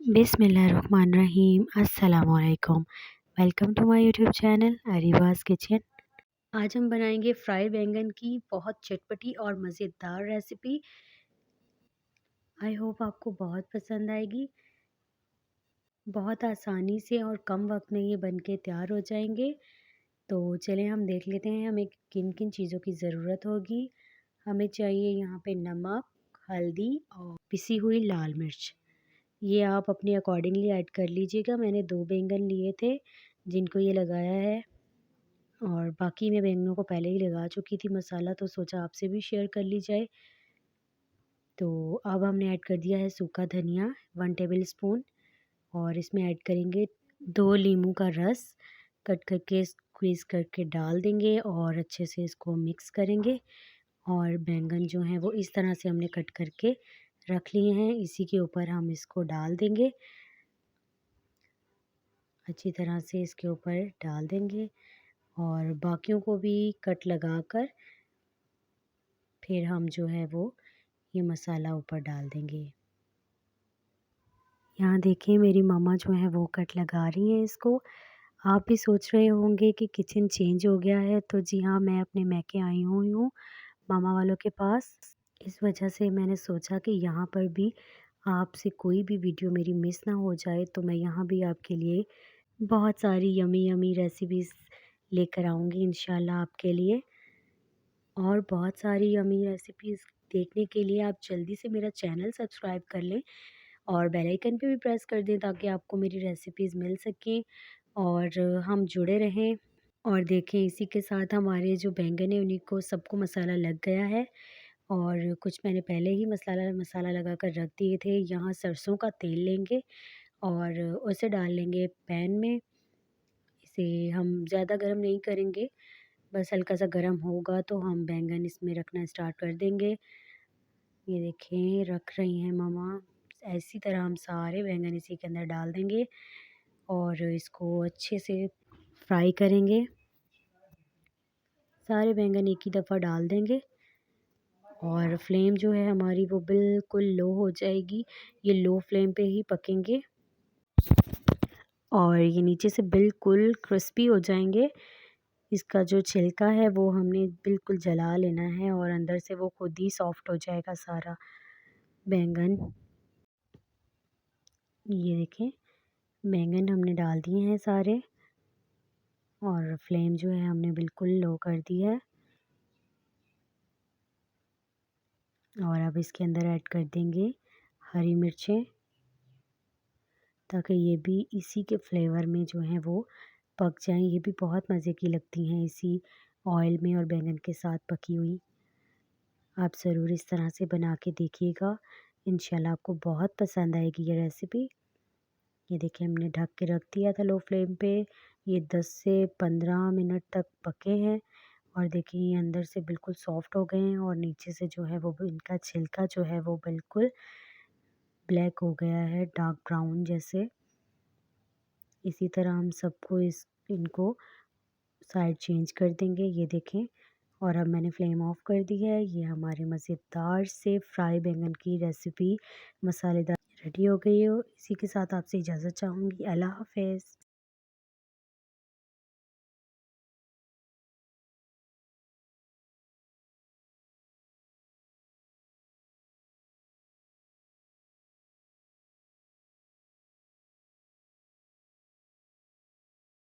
बिस्मिल्लाहिर्रहमानिर्रहीम अस्सलामुअलैकुम। Welcome to my YouTube channel Areeba's kitchen. आज हम बनाएंगे फ्राई बैंगन की बहुत चटपटी और मज़ेदार रेसिपी। आई होप आपको बहुत पसंद आएगी। बहुत आसानी से और कम वक्त में ये बनके तैयार हो जाएंगे। तो चलें हम देख लेते हैं हमें किन किन चीज़ों की ज़रूरत होगी। हमें चाहिए यहाँ पे नमक, हल्दी और पिसी हुई लाल मिर्च। ये आप अपने अकॉर्डिंगली ऐड कर लीजिएगा। मैंने 2 बैंगन लिए थे जिनको ये लगाया है, और बाकी मैं बैंगनों को पहले ही लगा चुकी थी मसाला, तो सोचा आपसे भी शेयर कर ली जाए। तो अब हमने ऐड कर दिया है सूखा धनिया 1 टेबल स्पून, और इसमें ऐड करेंगे 2 नींबू का रस कट करके स्क्वीज़ करके डाल देंगे और अच्छे से इसको मिक्स करेंगे। और बैंगन जो हैं वो इस तरह से हमने कट करके रख लिए हैं, इसी के ऊपर हम इसको डाल देंगे। अच्छी तरह से इसके ऊपर डाल देंगे और बाकियों को भी कट लगाकर फिर हम जो है वो ये मसाला ऊपर डाल देंगे। यहाँ देखिए मेरी मम्मा जो है वो कट लगा रही हैं इसको। आप भी सोच रहे होंगे कि किचन चेंज हो गया है, तो जी हाँ, मैं अपने मैके आई हुई हूँ मामा वालों के पास। इस वजह से मैंने सोचा कि यहाँ पर भी आपसे कोई भी वीडियो मेरी मिस ना हो जाए, तो मैं यहाँ भी आपके लिए बहुत सारी यमी यमी रेसिपीज़ लेकर आऊँगी इंशाल्लाह आपके लिए। और बहुत सारी यमी रेसिपीज़ देखने के लिए आप जल्दी से मेरा चैनल सब्सक्राइब कर लें और बेल आइकन पे भी प्रेस कर दें, ताकि आपको मेरी रेसिपीज़ मिल सकें और हम जुड़े रहें। और देखें इसी के साथ हमारे जो बैंगन है उन्हीं को सबको मसाला लग गया है, और कुछ मैंने पहले ही मसाला मसाला लगा कर रख दिए थे। यहाँ सरसों का तेल लेंगे और उसे डाल लेंगे पैन में। इसे हम ज़्यादा गर्म नहीं करेंगे, बस हल्का सा गर्म होगा तो हम बैंगन इसमें रखना स्टार्ट कर देंगे। ये देखें रख रही हैं मम्मा। इसी तरह हम सारे बैंगन इसी के अंदर डाल देंगे और इसको अच्छे से फ्राई करेंगे। सारे बैंगन एक ही दफ़ा डाल देंगे और फ्लेम जो है हमारी वो बिल्कुल लो हो जाएगी। ये लो फ्लेम पे ही पकेंगे और ये नीचे से बिल्कुल क्रिस्पी हो जाएंगे। इसका जो छिलका है वो हमने बिल्कुल जला लेना है और अंदर से वो खुद ही सॉफ्ट हो जाएगा सारा बैंगन। ये देखें बैंगन हमने डाल दिए हैं सारे, और फ्लेम जो है हमने बिल्कुल लो कर दी है। और अब इसके अंदर ऐड कर देंगे हरी मिर्चें, ताकि ये भी इसी के फ्लेवर में जो है वो पक जाएं। ये भी बहुत मज़े की लगती हैं इसी ऑयल में और बैंगन के साथ पकी हुई। आप ज़रूर इस तरह से बना के देखिएगा, इंशाल्लाह आपको बहुत पसंद आएगी ये रेसिपी। ये देखिए हमने ढक के रख दिया था लो फ्लेम पे। ये 10 से 15 मिनट तक पके हैं और देखिए ये अंदर से बिल्कुल सॉफ्ट हो गए हैं और नीचे से जो है वो इनका छिलका जो है वो बिल्कुल ब्लैक हो गया है, डार्क ब्राउन जैसे। इसी तरह हम सबको इनको साइड चेंज कर देंगे। ये देखें, और अब मैंने फ्लेम ऑफ कर दी है। ये हमारे मज़ेदार से फ्राई बैंगन की रेसिपी मसालेदार रेडी हो गई हो। इसी के साथ आपसे इजाज़त चाहूँगी। अल्लाह हाफ़िज़।